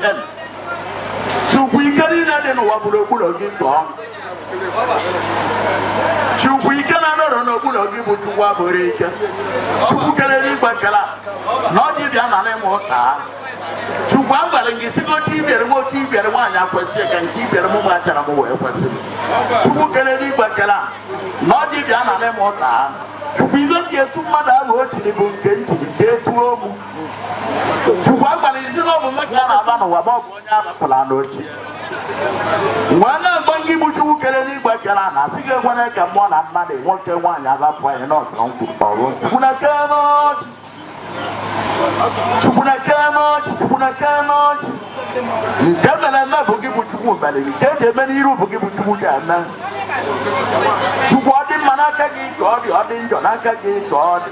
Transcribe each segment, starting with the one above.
the end. We can in a wabula give on. We can another give to Waburika. To Kalari Bakala. Not if you are an water. To Wabba and get to go TV and what TV and one up and keep your moment and I'm away. To Kalari Bakala. Not if you are an water. To be not get to Mother Word to the book and to the gate to home. To Wabba is over Macana about Polanochi. One of Bangi Butu Kelly Bacana, I think when I come one at Monday, what can one have up by not Uncle Paulo. Puna cannot. Puna cannot. You can't never give it to woman, you can't many you give it to Mugana. To what the Manaka God, the audience, Jonaka God.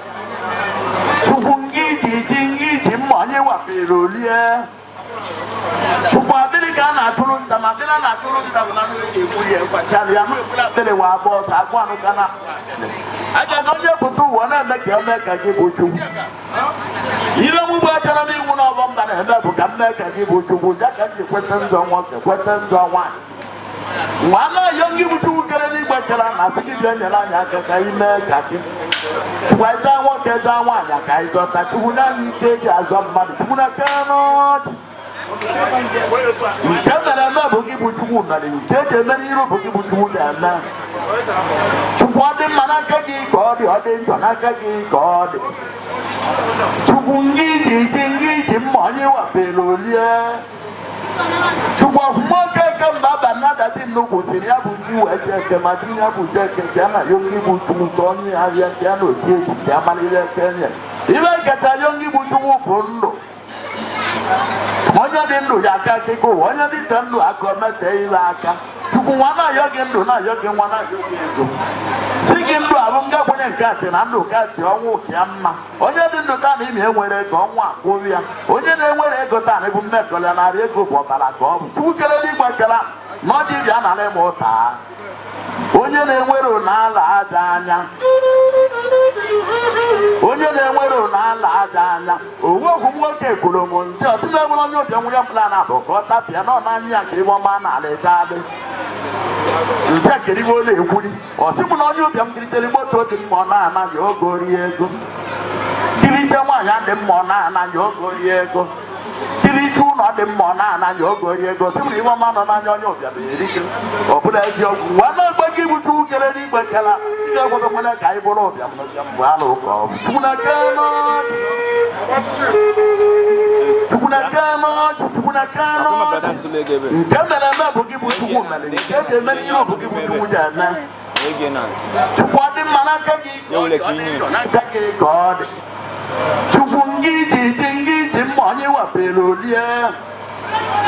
To Pungi, the money, what they roll. Chupabilikana tulunda magana na tulunda mwanangu ekuye kwachali ya mwekula tele wa boss akwano kana aja donje putu wana meke ameka kibuchu ila mubata na mi una bomba na henda buka meka kibuchu buja kanji kwetenzo mwoke kwetenzo wani wana yongi buchu kele ni kwachala na siki byanyala nyaka kaime kaki kwaita woke za wanya kaito takuna niteja azamani tukuna kanot you can't remember Bukibutu, you can't remember Bukibutu. To what the Manakaki God, the audience, Manakaki God. To Bungi, the money of Pelolia. To what Moka come back another thing, no good in Yabuki, I Martina Bujaka, Jana, Yogi Butu, Tony, Aviano, Yamani, Kenya. If I get a young Butu, Onya dendo yaka keko, onya di tendo akomete ilaka. Chukuwana yogendo na yogenwana yogendo. Sigendo abunga kwenye nkate na ndo kati onwo kiamma. Onya dendo tani imi enwere ego onwa akwobia. Onye na enwere ego tani bu mmekola na ari ego bobala ka obu. Chukukele di gbakela, nodi bia na le mota. Onye na enwere na ala aja anya. Onye na-enwere na-ala aja anya owo ogwu nwoke ekolomo ndị ọtụtụ ebe onye obi nwere plan abụ ka ọ tapịa nọ n'anya nke ịgba ọma na-ala eje adị nke keribe ole ekwuri ọtụtụ na onye obi m kiritere moto dị mma ọ na-anaghị ogo rie ego kirite nwaanyị dị mma ọ na-anaghị ogo rie ego kirite ụlọ dị mma ọ na-anaghị ogo rie ego sị m na ịgba ọma nọ n'anya onye obi bụ eri gị ọ bụla ezi ọgwụ nwa na-egbe gị bute ukele n'igbe kela ndị obodo nwere ka anyị bụrụ ụbịam mgbe alụ ụka ọ bụ Tukuna cannot. Nke mere bụ gị bụ Chukwu mere nke eji eme ihe bụ gị bụ Chukwu ji eme Chukwu ọ dị mma n'aka gị ọ dị n'aka gị ka ọ dị Chukwu ngị ji mma onye wapere olie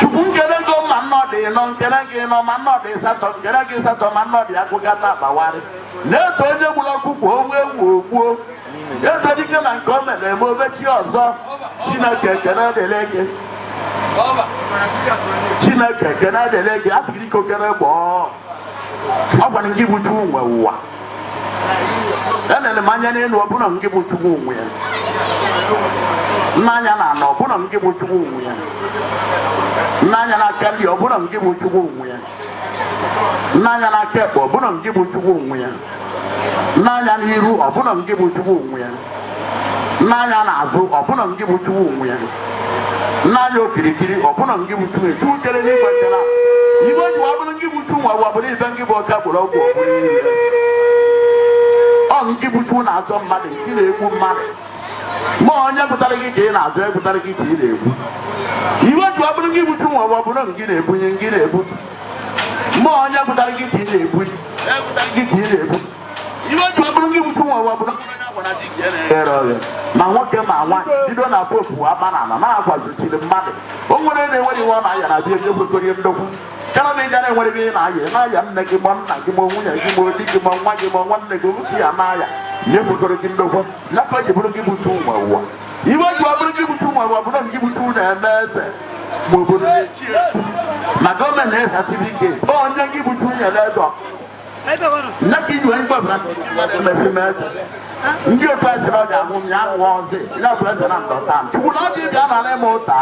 Chukwu nkele go ma nnọdị nọ nkele gị nọ ma nnọdị satọ nkele gị satọ ma nnọdị akụkata akpawari na-eto onye gburu ọkụkọ onwe ewu ogbuo eto dike na nke o mere eme obechi ọzọ Chineke ekele dịrị gị Chineke ekele dịrị gị atụgịrị ike okere gbọọ ọ gwara gị bụ Chukwu nwe ụwa enere m anya n'elu ọbụna gị bụ Chukwu nwe ya n'anya na anọ ọbụna gị bụ Chukwu nwe ya n'anya n'aka ndị ọbụna gị bụ Chukwu nwe ya n'anya n'aka ekpe ọbụna gị bụ Chukwu nwe ya n'anya n'iru ọbụna gị bụ Chukwu nwe ya n'anya n'azụ ọbụna gị bụ Chukwu nwe ya n'anya okirikiri ọbụna gị bụ Chukwu Chukwu kere n'igwe kere igwe ji ọbụna gị bụ Chukwu nwe ọbụna ibe gị bụ ọka gburu ọgwụ ọbụla ihe ọ gị bụ Chukwu na-azọ mmadụ nke na-egbu mmadụ ma onye pụtara gị ka ị na-azọ epụtara gị ka ị na-egbu iwe ji ọbụla gị bụ Chukwu nwe ọbụna gị na-ebunye gị na-ebu ma onye pụtara gị ka ị na-egbu epụtara gị ka ị na-egbu iwe ji ọbụla gị bụ Chukwu nwe ọbụna ma nwoke ma nwaanyị bido na popu abanana na-agwazuchiri mmadụ o nwere na-enwere iwe ọ na-aya na bịa ekwekọrị ndokwu kana m ịga na-enwere ihe na-aya nne gị ma nna gị ma nwunye gị ma di gị ma nwa gị ma nwanne gị otu ya na-aya na-ekwekọrị gị ndokwu ya ka o ji bụrụ gị bụ Chukwu nwe ụwa iwe ji ọ bụrụ gị bụ Chukwu nwe ụwa bụrụ gị bụ Chukwu na-eme eze ma obodo na-echi echi ma gọọmenti na-ese satifiketi onye gị bụ Chukwu nyere eze Naki you ain't got nothing. Ndị otu esi ọ ga-ahụ m ya nwụọ ọzọ ya bụ eze na ndọta chukwu na ọ dị bịa na n'ime ụta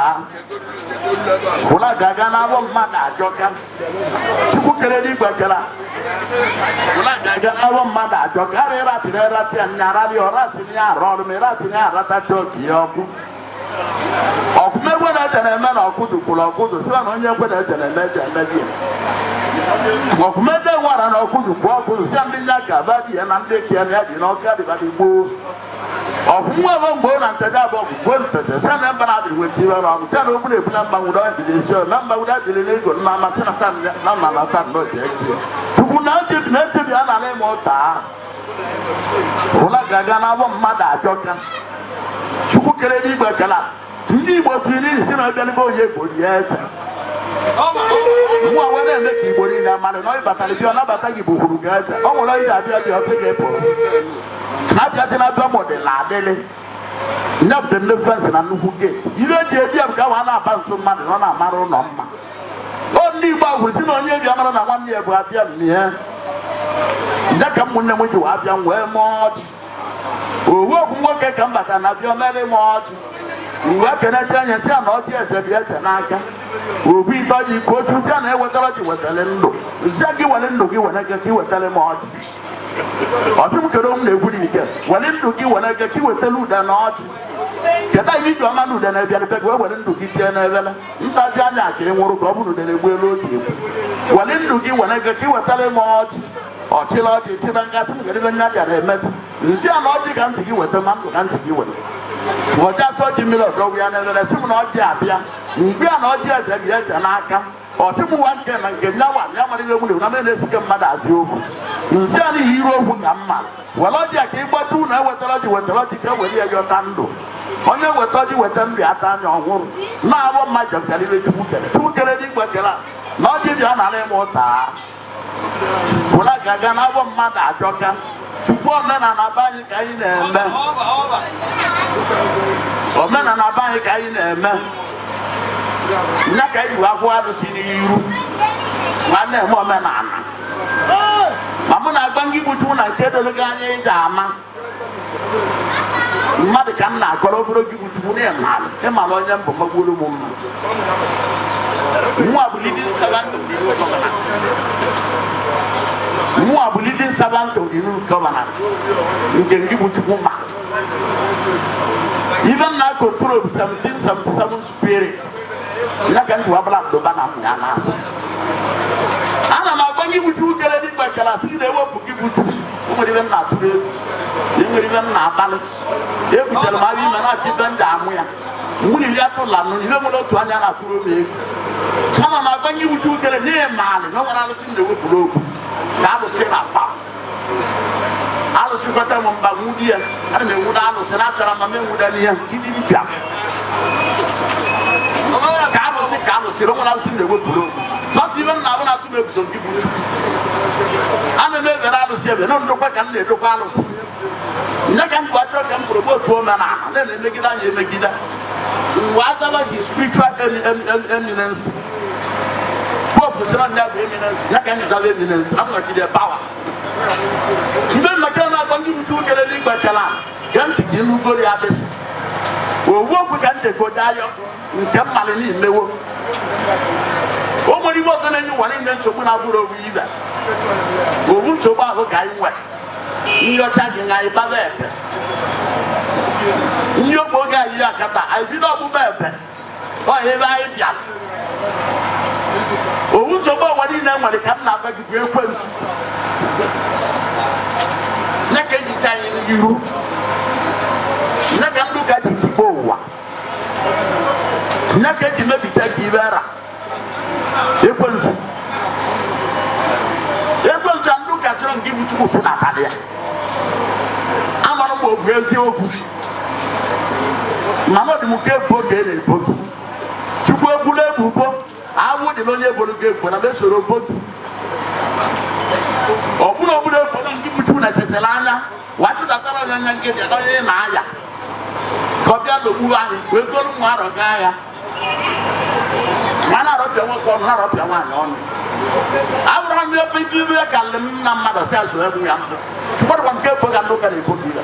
ụla ga-aga n'abọ mmadụ ajọka chukwu kere n'igwe kera ụla ga-aga n'abọ mmadụ ajọka ara ịratịrị ịratị ya nyara dị ọratị ya arụ ọrụ ma ịratị ya arata oke ya ọkụ ọkụmegwe na-eje na-eme na ọkụdụ kwuru ọkụdụ sịra na onye ekwe na-eje na-eme eji emebi ọkụmede nwara na ọkụdụ kwuo ọkụdụ sịa ndị nya ka abadị ya na ndị eke ya dị n'ọka dịbadị gboo ọkụnwa ebe mgbe ọ na nteja abụọ bụ gbuo ntete sịa na mba na-adịrị nweta iwe na ọgụ sịa na okwu na-ebu na mgbanwudo adịrị esi na mgbanwudo adịrị n'ego na amasị na mma na taa n'oge echi tupu na-echebi a nara ịma ụta ụla ga-aga n'abọ mmadụ ajọka chukwu kere n'igwe kela ndị igbo tụrụ n'ihi si na ọbịanibe onye gbori ya eze nwa nwere eme ka igbo niile amalị na ọ batara bịa ọ nabata gị bụkwuru gị eze ọ nwere iji abịa dị ọsị ga-epụrụ abịazi na abịa mọdịla adịlị nyepụta ndị fensị na nnukwu geeti ihe eji ebi bụ ka ha na-aba nso mmadụ na ọ na-amara ụlọ mma o ndị igbo agwụrụ si na onye bịa mara na nwanne ya bụ abịa mmie nje ka ụmụnne m ji wa abịa wee mee ọdị owu okwu nwoke ka m bata na abịa mere m ọdị uwe kenecha anya si ya na ọjị eze bịa eze n'aka obu ite ọjị iko otu si ya na-ewetara ọjị wetara ndụ si gị were ndụ gị were gị ka iwetara m ọjị ọtụ m kere m na-egwuri ike were ndụ gị were gị ka iwetara ude na ọjị keta ihe iji ọma na ude na-ebịara be gị were ndụ gị tie n'ebele ntaji anya ka ị nwụrụ ka ọ bụ na ude na-egbu elu otu egwu were ndụ gị were gị ka iwetara m ọjị ọchịla ọjị chịba ngasị m gere nya gara emebi nsi ya na ọjị ka ntị gị weta ma ndụ ka ntị gị weta ọjị atụ ọjị mmiri ọdọgwụ ya n'ebele sị m na ọjị abịa mgbe a na ọjị eze bịa eze n'aka ọtịmụwa nke na nke nyawa ya mara ihe nwere na na-esike mmadụ azị okwu nsi a n'ihi iru okwu ka mma were ọjị a ka ịgbata unu ewetara ọjị wetara ọjị ka ewere ya yọta ndụ onye weta ọjị weta ndụ ata anya ọhụrụ na-abụ mma jọpụtara ile chukwu kere n'igwe kere na ọjị bịa nara ịma ụta ụla ga-aga n'abụ mmadụ ajọka chukwu omenala be anyị ka anyị na-eme omenala be anyị ka anyị na-eme nya ka anyị akwụ arụsị n'iru nwanne eme omenala ma mụ na-agba ngị gbuchu na nke doro gị anya iji ama mmadụ ka m na-akọrọ obere gị gbuchukwu na ịmara onye mbụ magbuoro m mma nwa bụ leading servant of the new governor nwa bụ leading servant of the new governor nke ngị gbuchukwu ma even na control 1777 spirit ya ka ndị wabala ndụba na m ga na-asa ana m agba gị buchu kere dị gbakara asị gị na-ewepụ gị buchu nwere ibe m na-atụrụ egwu nwere ibe m na-abalị ebuchara m ahụ ime na-achị ibe ndị amụ ya nwunye iri atụla nụ ihe nwere otu anya na-atụrụ m egwu ana m agba gị buchu kere n'ihe maalị na o nwere alụsị m na-ewepụrụ okwu ka alụsị na-akpa alụsị kweta m mba nwudi ya ana m enwude alụsị na-achara ma m enwude n'ihe gidi mbịa ka alụsị nwere alụsị na-ewepụrụ okwu tọtụ ibe m na-abụ na-atụ m ebuzo gị bụ chukwu ana m ebere alụsị ebe na ndokwa ka m na-edokwa alụsị nye ka m bụ achọ ka m kwuru bụ otu omenala na-emegide anya emegide mgbe adaba ji spiritual eminence popu sị na nya bụ eminence ya ka m nyedaba eminence na m nọgide pawa ibe mmekere na-agba ndị buchu kere n'igwe kela ge ntị gị n'ugoro ya bịsị owu okwu ka m jegodo ayọ nke mmalị n'imewo o nwere ibe ọzọ na-enye ụwa niile nsogbu na-abụrụ owu ibe owu nsogbu ahụ ka anyị nwere nyocha gị na ịbaba ebe ndị okwu oge anyị akata anyị bido ọgbụgba ebe ọ ebe anyị bịa owu nsogbu ụwa niile nwere ka m na-agba gị bụ ekwensu nye ka ejite anyị n'iru nye ka ndị ụka ji tikpo ụwa nye ka eji mebite gị ibera ekwensu ndị ụka chọrọ nke ibu chukwu na-atalị ya amara m obu eziokwu mana ọ dị m ka ebubo ka e na-ebo gị chukwu egbula ebubo awụ dị na onye eboro gị ebubo na mesoro botu ọ bụrụ obodo ebubo nke ibu chukwu na-echetara anya wachụtatara onye anya nke dị onye na-aya ka ọ bịa n'okpuru anyị wee golu nwa arọ gaa ya nwa na-arọpịa nwoke ọnụ na-arọpịa nwaanyị ọnụ Abraham me bibi ka lem na mada sa so ebu ya what one ke boga ndo ka le bogi la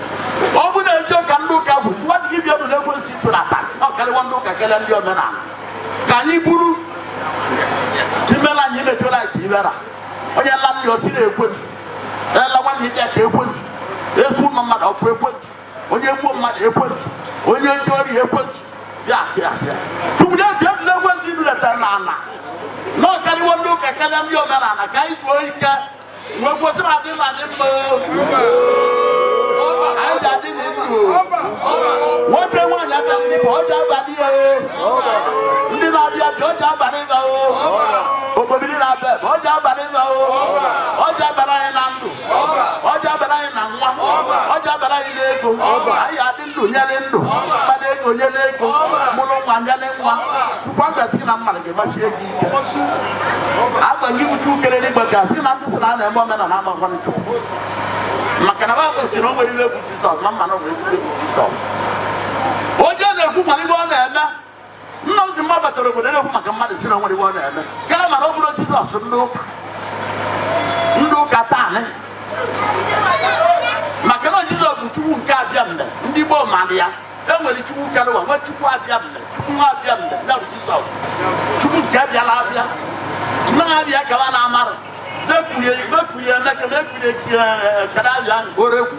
o bu na jo ka ndo ka bu what give you the go si to la ta o ka le ndo ka kele ndio me na ka ni buru timela ni le to la ti vera o ya la ni o ti le ekwe la wan ni ja ke ekwe efu mama da o ekwe o ye bu ma ekwe o ye jori ekwe ya tu de le go ti du la ta na na no kali wondo ka kala mi o mara na kai ko ika wo ko tra de ma ni mo ai da di ni wo pe wa ya ta ni bo ja ba di o ndi na dia jo ja ba ni ba o ko bi na be bo ja ba ni ba o ja ba na Nando o ja ba na nwa o ja ba na ile ego ai ya di ndu nya le ndu ba de ego nya le ego mo no nwa nya le nwa kwa ga ti na mara ge ba chi egi aba ngi butu kele ni gbaga si na ndu na na mo me na na ma ko ni chu maka na ba ko ti no wori we butu to mama no we butu to o je na ku mari go na eme nno ti ma batoro go na ku maka mmadụ si na wori go na eme kala ma no buru ti to so ndu kata ne maka no ji do butu nke abia mbe ndị gbo ma ya enwere chukwu kere wa nwa chukwu abịa mbe chukwu nwa abịa mbe na Jizọs chukwu nke abịa la abịa na abịa ka na amara na na ka kada abịa orekwu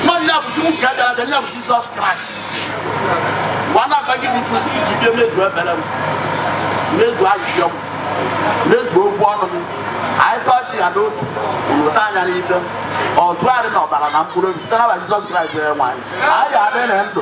nwanne bụ chukwu nke abịa abịa na Jizọs Kraịst wana bagi bụ chukwu iji bịa mezu ebere m mezu ajụjụ m mezu okwu ọnụ m anyị tọọchị ya n'otu ụlọta anya n'ibe ọtụgharị na ọbara na mkpụrụ obi site na Jizọs Kraịst nwere nwanyị anyị ga-adị na ndụ